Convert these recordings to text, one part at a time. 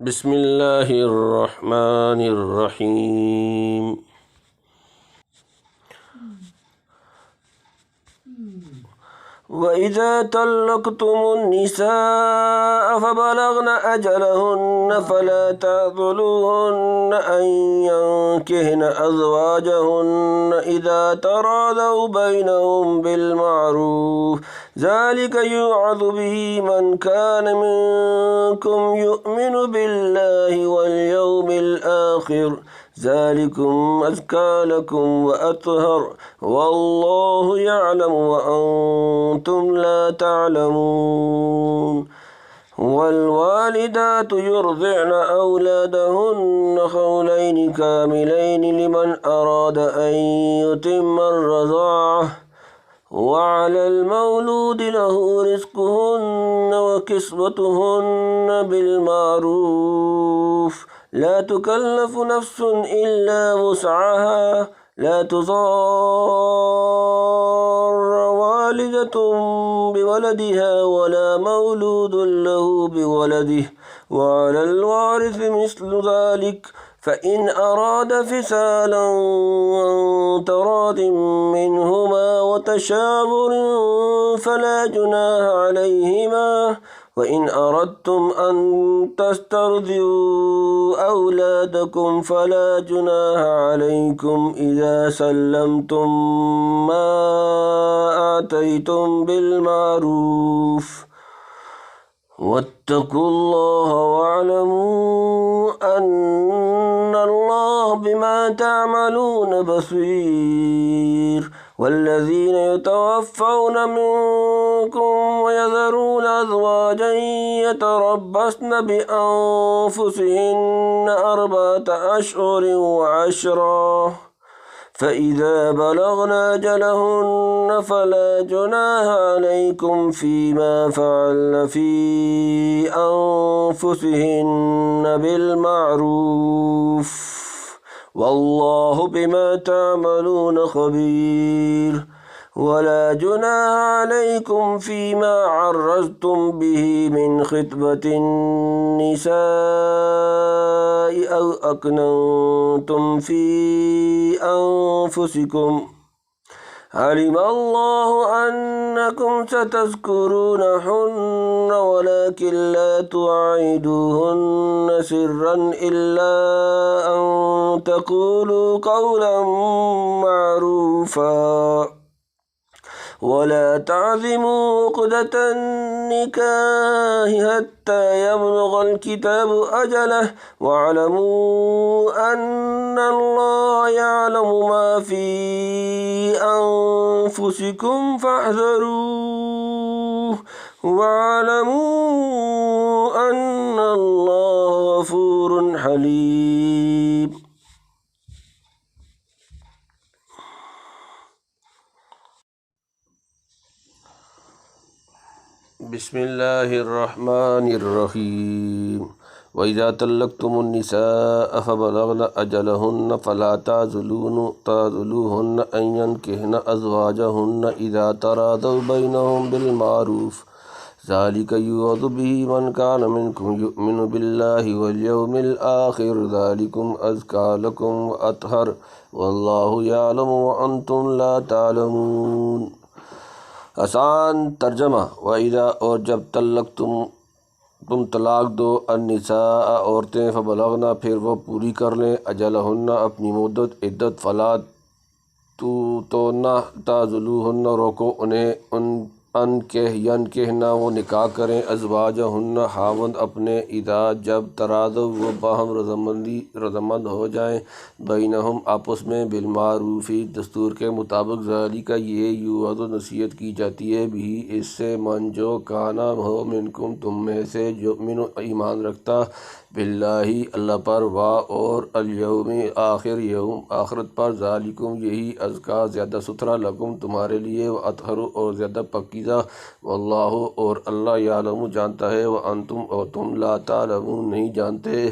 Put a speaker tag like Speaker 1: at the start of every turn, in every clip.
Speaker 1: بسم اللہ الرحمن الرحیم۔ وَإِذَا طَلَّقْتُمُ النِّسَاءَ فَبَلَغْنَ أَجَلَهُنَّ فَلَا تَعْضُلُوهُنَّ أَن يَنكِحْنَ أَزْوَاجَهُنَّ إِذَا تَرَاضَوْا بَيْنَهُم بِالْمَعْرُوفِ ذَلِكَ يُوعَظُ بِهِ مَنْ كَانَ مِنكُمْ يُؤْمِنُ بِاللَّهِ وَالْيَوْمِ الْآخِرِ ذَلِكُمْ أَزْكَىٰ لَكُمْ وَأَطْهَرُ وَاللَّهُ يَعْلَمُ وَأَنْتُمْ لَا تَعْلَمُونَ وَالْوَالِدَاتُ يُرْضِعْنَ أَوْلَادَهُنَّ حَوْلَيْنِ كَامِلَيْنِ لِمَنْ أَرَادَ أَنْ يُتِمَّ الرَّضَاعَةَ وَعَلَى الْمَوْلُودِ لَهُ رِزْقُهُنَّ وَكِسْوَتُهُنَّ بِالْمَعْرُوفِ لا تكلف نفس إلا وسعها لا تضار والدة بولدها ولا مولود له بولده وعلى الوارث مثل ذلك فإن أراد فصالا عن تراض منهما وتشاور فلا جناح عليهما وإن أردتم أن تسترضعوا أولادكم فلا جناح عليكم إذا سلمتم ما آتيتم بالمعروف واتقوا الله واعلموا أن الله بما تعملون بصير والذين يتوفون منكم ويذرون أزواجا يتربصن بأنفسهن 4 أشهر وعشرا فإذا بلغن أجلهن فلا جناح عليكم فيما فعلن في أنفسهن بالمعروف والله بما تعملون خبير ولا جناح عليكم فيما عرضتم به من خطبة النساء أو أكننتم في أنفسكم علم الله أنكم ستذكرونهن ولكن لا تواعدوهن سرا إلا أن تقولوا قولا معروفا ولا تعزموا عقدة النكاح حتى يبلغ الكتاب أجله واعلموا أن الله يعلم ما في أنفسكم فاحذروه واعلموا أن الله غفور حليم۔ بسم اللہ الرحمن الرحیم۔ وَإِذَا طَلَّقْتُمُ النِّسَاءَ فَبَلَغْنَ أَجَلَهُنَّ فَلَا تَعْضُلُوهُنَّ أَن يَنكِحْنَ أَزْوَاجَهُنَّ إِذَا تَرَاضَوْا بَيْنَهُم بِالْمَعْرُوفِ ذَلِكَ يُوعَظُ بِهِ مَنْ كَانَ مِنكُمْ يُؤْمِنُ بِاللَّهِ وَالْيَوْمِ الْآخِرِ ذَلِكُمْ أَزْكَىٰ لَكُمْ وَأَطْهَرُ وَاللَّهُ يَعْلَمُ وَأَنْتُمْ لَا تَعْلَمُونَ۔ آسان ترجمہ۔ وَإِذَا اور جب تم طلاق دو النساء عورتیں فبلغنا پھر وہ پوری کر لیں اجلہن اپنی مدت عدت فلا تو نہ تعضلوہن روکو انہیں ینکحن وہ نکاح کریں ازواجہن خاوند اپنے اذا جب تراضوا وہ باہم رضامند ہو جائیں بینہم آپس میں بالمعروف دستور کے مطابق ذالک یہ یوعظ نصیحت کی جاتی ہے بھی اس سے من جو کانا ہو منکم تم میں سے یؤمن ایمان رکھتا باللہ اللہ پر اور الیوم آخر یوم آخرت پر ذالکم یہی ازکا زیادہ ستھرا لکم تمہارے لیے واطہر اور زیادہ پاکیزہ واللہ اور اللہ یعلم جانتا ہے وانتم اور تم لا تعلمون نہیں جانتے۔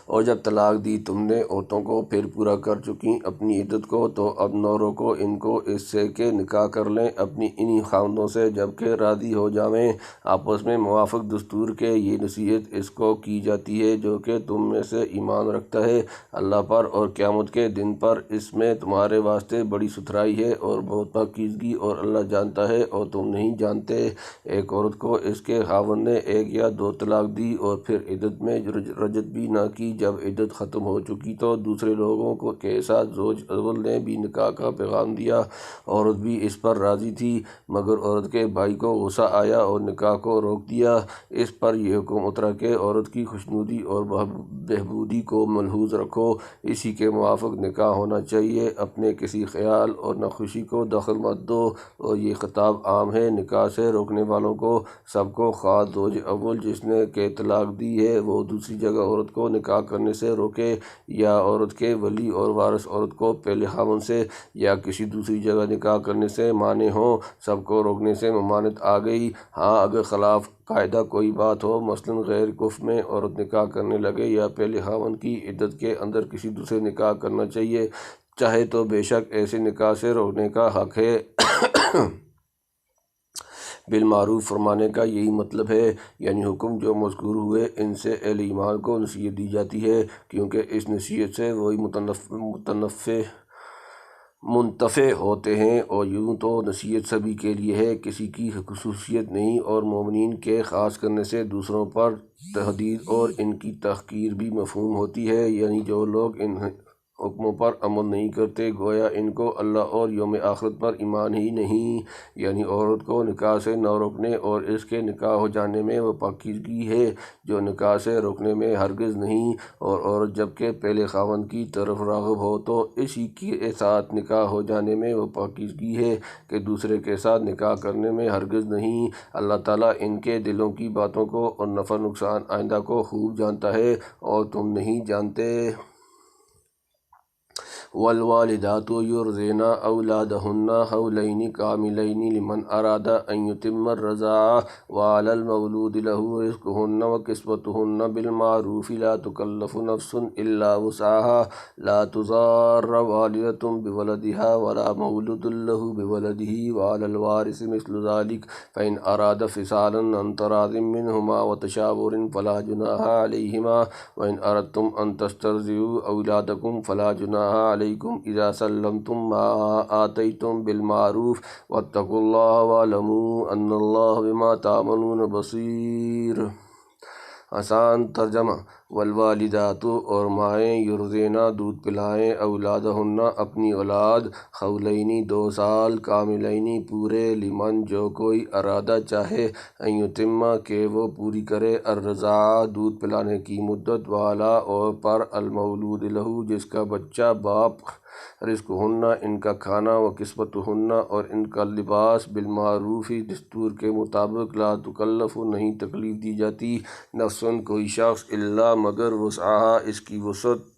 Speaker 1: اور جب طلاق دی تم نے عورتوں کو پھر پورا کر چکی اپنی عدت کو تو اب نہ روکو ان کو اس سے کہ نکاح کر لیں اپنی انہی خاوندوں سے جبکہ راضی ہو جاویں آپس میں موافق دستور کے۔ یہ نصیحت اس کو کی جاتی ہے جو کہ تم میں سے ایمان رکھتا ہے اللہ پر اور قیامت کے دن پر، اس میں تمہارے واسطے بڑی ستھرائی ہے اور بہت پاکیزگی، اور اللہ جانتا ہے اور تم نہیں جانتے۔ ایک عورت کو اس کے خاوند نے 1 یا 2 طلاق دی اور پھر عدت میں رجعت بھی نہ کی، جب عدت ختم ہو چکی تو دوسرے لوگوں کے ساتھ زوج اول نے بھی نکاح کا پیغام دیا، عورت بھی اس پر راضی تھی، مگر عورت کے بھائی کو غصہ آیا اور نکاح کو روک دیا۔ اس پر یہ حکم اترا کہ عورت کی خوشنودی اور بہبودی کو ملحوظ رکھو، اسی کے موافق نکاح ہونا چاہیے، اپنے کسی خیال اور ناخوشی کو دخل مت دو۔ اور یہ خطاب عام ہے نکاح سے روکنے والوں کو، سب کو، خواہ زوج اول جس نے کہ طلاق دی ہے وہ دوسری جگہ عورت کو نکاح کرنے سے روکے، یا عورت کے ولی اور وارث عورت کو پہلے خاوند سے یا کسی دوسری جگہ نکاح کرنے سے مانے ہوں، سب کو روکنے سے ممانعت آ گئی۔ ہاں اگر خلاف قاعدہ کوئی بات ہو، مثلاً غیر کفر میں عورت نکاح کرنے لگے یا پہلے خاوند کی عدت کے اندر کسی دوسرے نکاح کرنا چاہے تو بے شک ایسے نکاح سے روکنے کا حق ہے۔ بالمعروف فرمانے کا یہی مطلب ہے، یعنی حکم جو مذکور ہوئے ان سے اہل ایمان کو نصیحت دی جاتی ہے، کیونکہ اس نصیحت سے وہی منتفع ہوتے ہیں، اور یوں تو نصیحت سبھی کے لیے ہے، کسی کی خصوصیت نہیں، اور مومنین کے خاص کرنے سے دوسروں پر تحدید اور ان کی تحقیر بھی مفہوم ہوتی ہے، یعنی جو لوگ ان حکموں پر عمل نہیں کرتے گویا ان کو اللہ اور یوم آخرت پر ایمان ہی نہیں۔ یعنی عورت کو نکاح سے نہ روکنے اور اس کے نکاح ہو جانے میں وہ پاکیزگی ہے جو نکاح سے روکنے میں ہرگز نہیں، اور عورت جب کہ پہلے خاوند کی طرف راغب ہو تو اسی کے ساتھ نکاح ہو جانے میں وہ پاکیزگی ہے کہ دوسرے کے ساتھ نکاح کرنے میں ہرگز نہیں۔ اللہ تعالیٰ ان کے دلوں کی باتوں کو اور نفع نقصان آئندہ کو خوب جانتا ہے اور تم نہیں جانتے۔ والوالدات يرضعن أولادهن حولين كاملين لمن أراد أن يتم الرضاعة وعلى المولود له رزقهن وكسوتهن بالمعروف لا تكلف نفس إلا وسعها لا تضار والدة بولدها ولا مولود له بولده وعلى الوارث مثل ذلك فإن أراد فصالا عن تراض منهما وتشاور فلا جناح عليهما وإن أردتم أن تسترضعوا أولادكم فلا جناح عليكم إذا سلمتم ما آتيتم بالمعروف واتقوا الله واعلموا أن الله بما تعملون بصير۔ آسان ترجمہ: والوالدات اور مائیں یرضعن دودھ پلائیں اولادہن اپنی اولاد حولین 2 سال کاملین پورے لمن جو کوئی ارادہ چاہے ان یتم کہ وہ پوری کرے الرضاعہ دودھ پلانے کی مدت والا اور پر المولود لہو جس کا بچہ باپ رزقہن ان کا کھانا و کسوتہن اور ان کا لباس بالمعروف دستور کے مطابق لا تکلف نہیں تکلیف دی جاتی نفسن کوئی شخص الا مگر وسعہا اس کی وسعت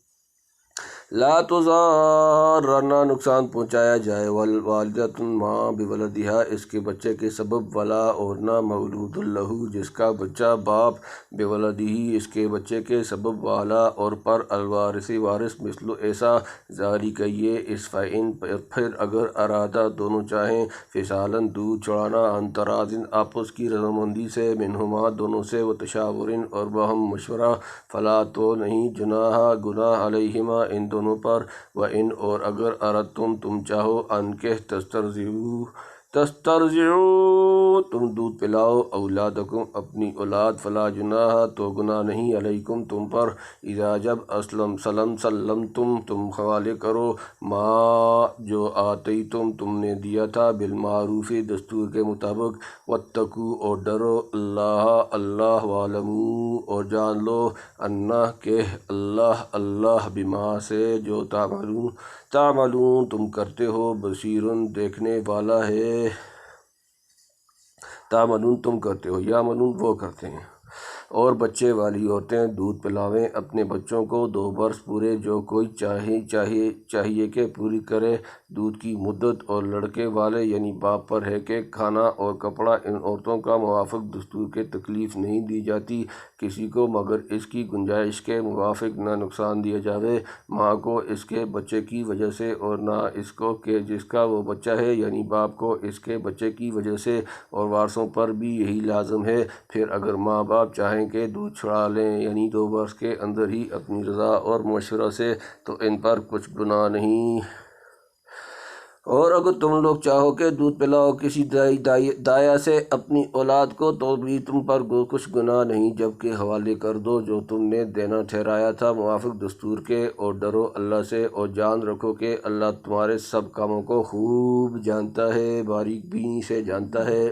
Speaker 1: لا تضار نہ نقصان پہنچایا جائے والوالدۃ ماں بولدہا اس کے بچے کے سبب ولا اور نہ مولود لہو جس کا بچہ باپ بولدہ اس کے بچے کے سبب والا اور پر الوارث وارث مثل ایسا ذالک یہ اس فإن پھر اگر ارادہ دونوں چاہیں فصالاً دودھ چڑھانا عن تراضٍ آپس کی رضامندی سے منہما دونوں سے وتشاور اور باہم مشورہ فلا تو نہیں جناح گناہ علیہما ان دونوں پر وإن اور اگر اردتم تم چاہو ان کہ تسترضعوا تم دودھ پلاؤ اولادکم اپنی اولاد فلا جناح تو گناہ نہیں علیکم تم پر اذا جب سلمتم تم حوالے کرو ما جو آتیتم تم نے دیا تھا بالمعروف دستور کے مطابق واتقوا اور ڈرو اللہ واعلموا اور جان لو انہ کہ اللہ بما سے جو تعملون تم کرتے ہو بصیرٌ دیکھنے والا ہے۔ تعملون تم کرتے ہو یعملون وہ کرتے ہیں۔ اور بچے والی عورتیں دودھ پلاویں اپنے بچوں کو 2 برس پورے جو کوئی چاہیے کہ پوری کرے دودھ کی مدت، اور لڑکے والے یعنی باپ پر ہے کہ کھانا اور کپڑا ان عورتوں کا موافق دستور کے تکلیف نہیں دی جاتی کسی کو مگر اس کی گنجائش کے موافق نہ نقصان دیا جاوے، ماں کو اس کے بچے کی وجہ سے اور نہ اس کو کہ جس کا وہ بچہ ہے، یعنی باپ کو اس کے بچے کی وجہ سے، اور وارثوں پر بھی یہی لازم ہے۔ پھر اگر ماں باپ چاہیں کہ دودھ چھڑا لیں، یعنی 2 برس کے اندر ہی اپنی رضا اور مشورہ سے، تو ان پر کچھ گناہ نہیں۔ اور اگر تم لوگ چاہو کہ دودھ پلاؤ کسی دایا سے اپنی اولاد کو، تو بھی تم پر کچھ گناہ نہیں، جبکہ حوالے کر دو جو تم نے دینا ٹھہرایا تھا موافق دستور کے، اور ڈرو اللہ سے، اور جان رکھو کہ اللہ تمہارے سب کاموں کو خوب جانتا ہے، باریک بینی سے جانتا ہے۔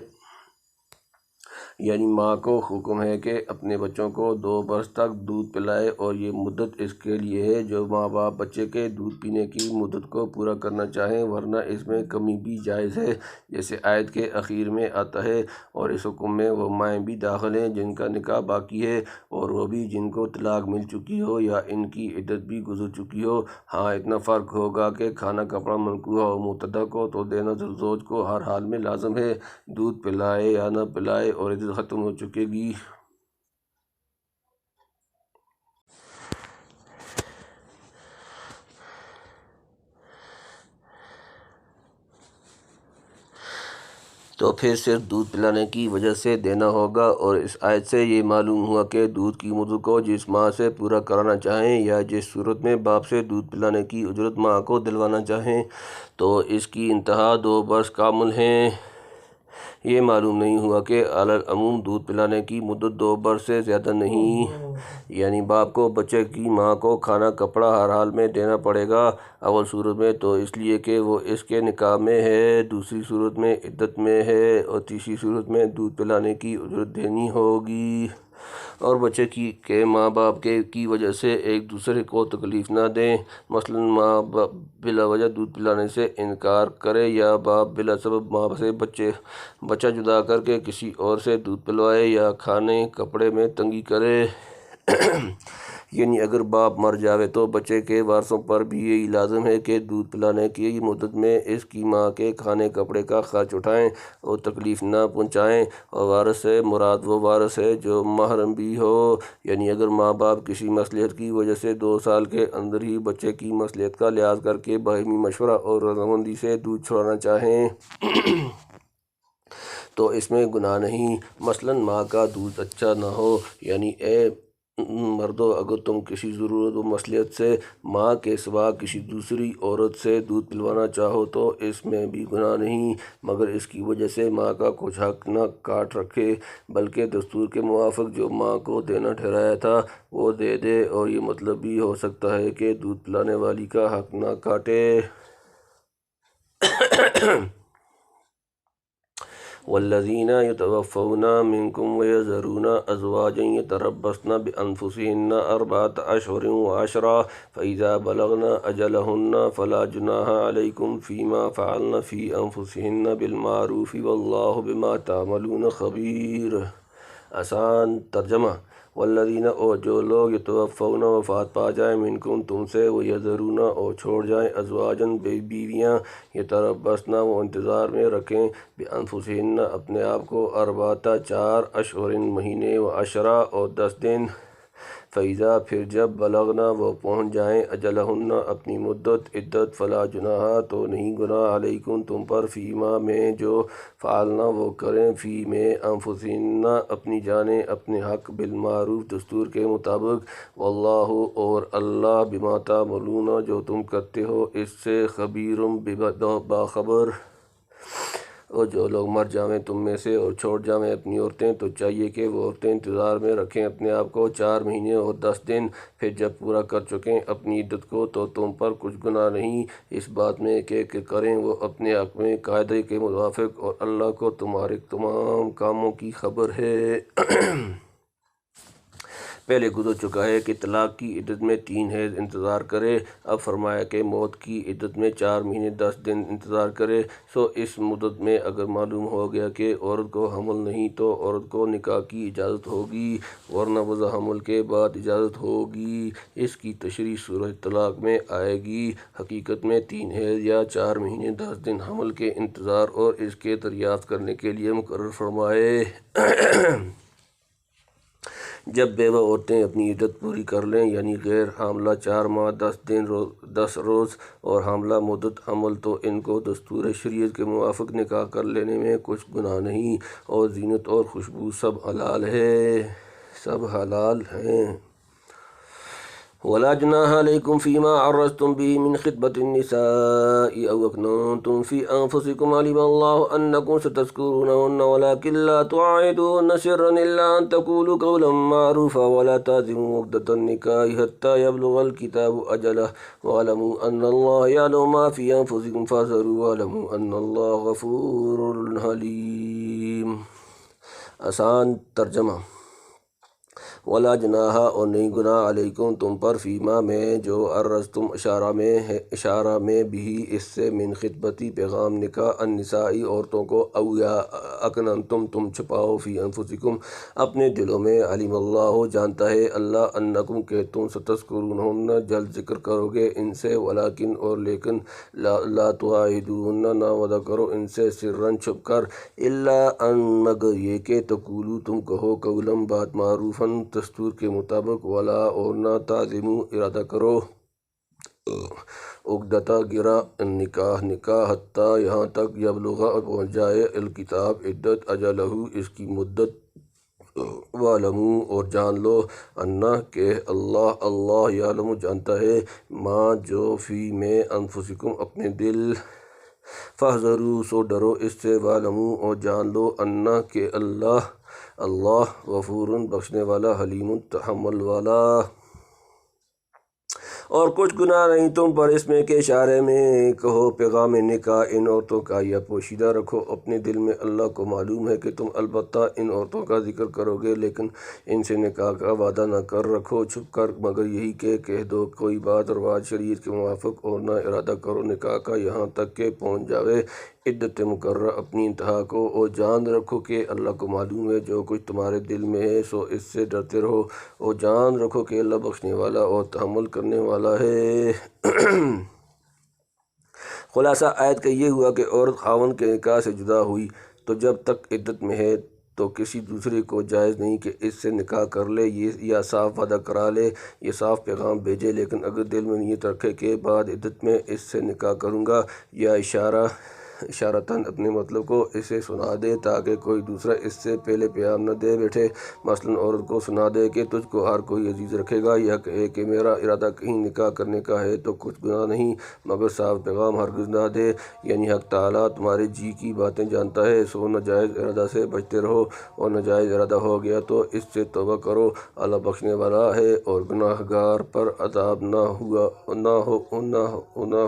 Speaker 1: یعنی ماں کو حکم ہے کہ اپنے بچوں کو 2 برس تک دودھ پلائے، اور یہ مدت اس کے لیے ہے جو ماں باپ بچے کے دودھ پینے کی مدت کو پورا کرنا چاہیں، ورنہ اس میں کمی بھی جائز ہے، جیسے آیت کے اخیر میں آتا ہے۔ اور اس حکم میں وہ مائیں بھی داخل ہیں جن کا نکاح باقی ہے، اور وہ بھی جن کو طلاق مل چکی ہو یا ان کی عدت بھی گزر چکی ہو۔ ہاں اتنا فرق ہوگا کہ کھانا کپڑا منکوحہ و معتدہ کو تو دینا زوج کو ہر حال میں لازم ہے، دودھ پلائے یا نہ پلائے، اور عدت ختم ہو چکے گی۔ تو پھر صرف دودھ پلانے کی وجہ سے دینا ہوگا، اور اس آیت سے یہ معلوم ہوا کہ دودھ کی مدت کو جس ماں سے پورا کرانا چاہیں، یا جس صورت میں باپ سے دودھ پلانے کی اجرت ماں کو دلوانا چاہیں، تو اس کی انتہا 2 برس کامل ہیں۔ یہ معلوم نہیں ہوا کہ علی العموم دودھ پلانے کی مدت 2 برس سے زیادہ نہیں، یعنی باپ کو بچے کی ماں کو کھانا کپڑا ہر حال میں دینا پڑے گا، اول صورت میں تو اس لیے کہ وہ اس کے نکاح میں ہے، دوسری صورت میں عدت میں ہے، اور تیسری صورت میں دودھ پلانے کی اجرت دینی ہوگی۔ اور بچے کے ماں باپ کی وجہ سے ایک دوسرے کو تکلیف نہ دیں، مثلا ماں بلا وجہ دودھ پلانے سے انکار کرے، یا باپ بلا سبب ماں سے بچہ جدا کر کے کسی اور سے دودھ پلوائے، یا کھانے کپڑے میں تنگی کرے۔ یعنی اگر باپ مر جاوے تو بچے کے وارثوں پر بھی یہی لازم ہے کہ دودھ پلانے کی مدت میں اس کی ماں کے کھانے کپڑے کا خرچ اٹھائیں اور تکلیف نہ پہنچائیں۔ اور وارث سے مراد وہ وارث ہے جو محرم بھی ہو، یعنی اگر ماں باپ کسی مصلحت کی وجہ سے 2 سال کے اندر ہی بچے کی مصلحت کا لحاظ کر کے باہمی مشورہ اور رضامندی سے دودھ چھڑانا چاہیں تو اس میں گناہ نہیں۔ مثلا ماں کا دودھ اچھا نہ ہو، یعنی اے مردو اگر تم کسی ضرورت و مصلحت سے ماں کے سوا کسی دوسری عورت سے دودھ پلوانا چاہو تو اس میں بھی گناہ نہیں، مگر اس کی وجہ سے ماں کا کچھ حق نہ کاٹ رکھے، بلکہ دستور کے موافق جو ماں کو دینا ٹھہرایا تھا وہ دے دے، اور یہ مطلب بھی ہو سکتا ہے کہ دودھ پلانے والی کا حق نہ کاٹے۔ والذین یتوفون منکم ویذرون ازواجا یتربصن بانفسہن 4 اشہر وعشرا فاذا بلغن اجلہن فلا جناح علیکم فیما فعلن فی انفسہن بالمعروف واللہ بما تعملون خبیر۔ آسان ترجمہ: والذین اور جو لوگ یتوفون وفات پا جائیں منکم تم سے، ویذرون اور چھوڑ جائیں ازواجن بیویاں، یتربصن وہ انتظار میں رکھیں، بانفسہن اپنے آپ کو، 4 اشہر مہینے، وعشرا اور 10 دن، فاذا پھر جب بلغنا وہ پہنچ جائیں، اجلہن اپنی مدت عدت، فلا جناح تو نہیں گناہ، علیکم تم پر، فیما میں جو، فعلنا وہ کریں، فی میں، انفسہن اپنی جانیں، اپنے حق، بالمعروف دستور کے مطابق، واللہ اور اللہ، بما تعملون جو تم کرتے ہو اس سے، خبیرم باخبر۔ اور جو لوگ مر جاویں تم میں سے اور چھوڑ جاویں اپنی عورتیں، تو چاہیے کہ وہ عورتیں انتظار میں رکھیں اپنے آپ کو 4 مہینے اور 10 دن، پھر جب پورا کر چکیں اپنی عدت کو تو تم پر کچھ گناہ نہیں اس بات میں کہ کریں وہ اپنے حق میں قاعدے کے موافق، اور اللہ کو تمہارے تمام کاموں کی خبر ہے۔ پہلے گزر چکا ہے کہ طلاق کی عدت میں 3 حیض انتظار کرے، اب فرمایا کہ موت کی عدت میں 4 مہینے 10 دن انتظار کرے۔ سو اس مدت میں اگر معلوم ہو گیا کہ عورت کو حمل نہیں تو عورت کو نکاح کی اجازت ہوگی، ورنہ وضع حمل کے بعد اجازت ہوگی۔ اس کی تشریح سورہ طلاق میں آئے گی۔ حقیقت میں 3 حیض یا 4 مہینے 10 دن حمل کے انتظار اور اس کے دریافت کرنے کے لیے مقرر فرمائے۔ جب بیوہ عورتیں اپنی عدت پوری کر لیں یعنی غیر حاملہ 4 ماہ 10 دن 10 روز اور حاملہ مدت حمل، تو ان کو دستور شریعت کے موافق نکاح کر لینے میں کچھ گناہ نہیں، اور زینت اور خوشبو سب حلال ہے، سب حلال ہیں۔ ولا جناح عليكم فيما عرضتم به من خطبة النساء أو أكننتم في أنفسكم علم الله أنكم ستذكرونهن ولكن لا تواعدوهن سرا إلا أن تقولوا قولا معروفا ولا تعزموا عقدة النكاح حتى يبلغ الكتاب أجله واعلموا أن الله يعلم ما في أنفسكم فاحذروا واعلموا أن الله غفور حليم۔ آسان ترجمہ۔ ولا جناح اور نہیں گناہ علیکم تم پر فیما میں جو عرضتم اشارہ میں بھی اس سے من خطبتی پیغام نکاح النسائی عورتوں کو، او یا اکننتم تم چھپاؤ فی انفسکم اپنے دلوں میں، علم اللہ جانتا ہے اللہ انکم کہ تم ستذکرونہن جلد ذکر کرو گے ان سے، ولیکن اور لیکن لا تواعدوہن نہ وعدہ کرو ان سے سرن چھپ کر، الا ان مگر یہ کہ تقولو تم کہو قولم بات معروفن دستور کے مطابق، ولا اور نہ تعظمو ارادہ کرو عقدتہ گرا نکاح حتیٰ یہاں تک یبلغ پہنچ جائے الکتاب عدت اجلہ اس کی مدت، وَاعْلَمُوا اور جان لو انا کہ اللہ یعلم جانتا ہے ما جو فی میں انفسکم اپنے دل، فاحذروا سو ڈرو اس سے، وَاعْلَمُوا اور جان لو انا کہ اللہ غفور بخشنے والا، حلیم تحمل والا۔ اور کچھ گناہ نہیں تم پر اس میں کہ اشارے میں کہو پیغام نکاح ان عورتوں کا، یا پوشیدہ رکھو اپنے دل میں، اللہ کو معلوم ہے کہ تم البتہ ان عورتوں کا ذکر کرو گے لیکن ان سے نکاح کا وعدہ نہ کر رکھو چھپ کر، مگر یہی کہ کہہ دو کوئی بات رواج شریعت کے موافق، اور نہ ارادہ کرو نکاح کا یہاں تک کہ پہنچ جاوے عدت مقررہ اپنی انتہا کو، اور جان رکھو کہ اللہ کو معلوم ہے جو کچھ تمہارے دل میں ہے، سو اس سے ڈرتے رہو، اور جان رکھو کہ اللہ بخشنے والا اور تحمل کرنے والا ہے۔ خلاصہ آیت کا یہ ہوا کہ عورت خاوند کے نکاح سے جدا ہوئی تو جب تک عدت میں ہے تو کسی دوسرے کو جائز نہیں کہ اس سے نکاح کر لے، یا صاف وعدہ کرا لے، یہ صاف پیغام بھیجے، لیکن اگر دل میں نیت رکھے کہ بعد عدت میں اس سے نکاح کروں گا، یا اشارتاً اپنے مطلب کو اسے سنا دے تاکہ کوئی دوسرا اس سے پہلے پیغام نہ دے بیٹھے، مثلاً عورت کو سنا دے کہ تجھ کو ہر کوئی عزیز رکھے گا، یا کہے کہ میرا ارادہ کہیں نکاح کرنے کا ہے، تو کچھ گناہ نہیں، مگر صاف پیغام ہرگز نہ دے، یعنی حق تعالیٰ تمہارے جی کی باتیں جانتا ہے، سو ناجائز ارادہ سے بچتے رہو، اور ناجائز ارادہ ہو گیا تو اس سے توبہ کرو، اللہ بخشنے والا ہے، اور گناہ گار پر عذاب نہ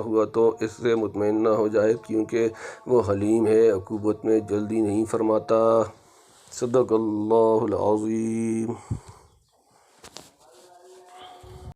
Speaker 1: ہوا تو اس سے مطمئن نہ ہو جائے، کیونکہ وہ حلیم ہے، عقوبت میں جلدی نہیں فرماتا۔ صدق اللہ العظیم۔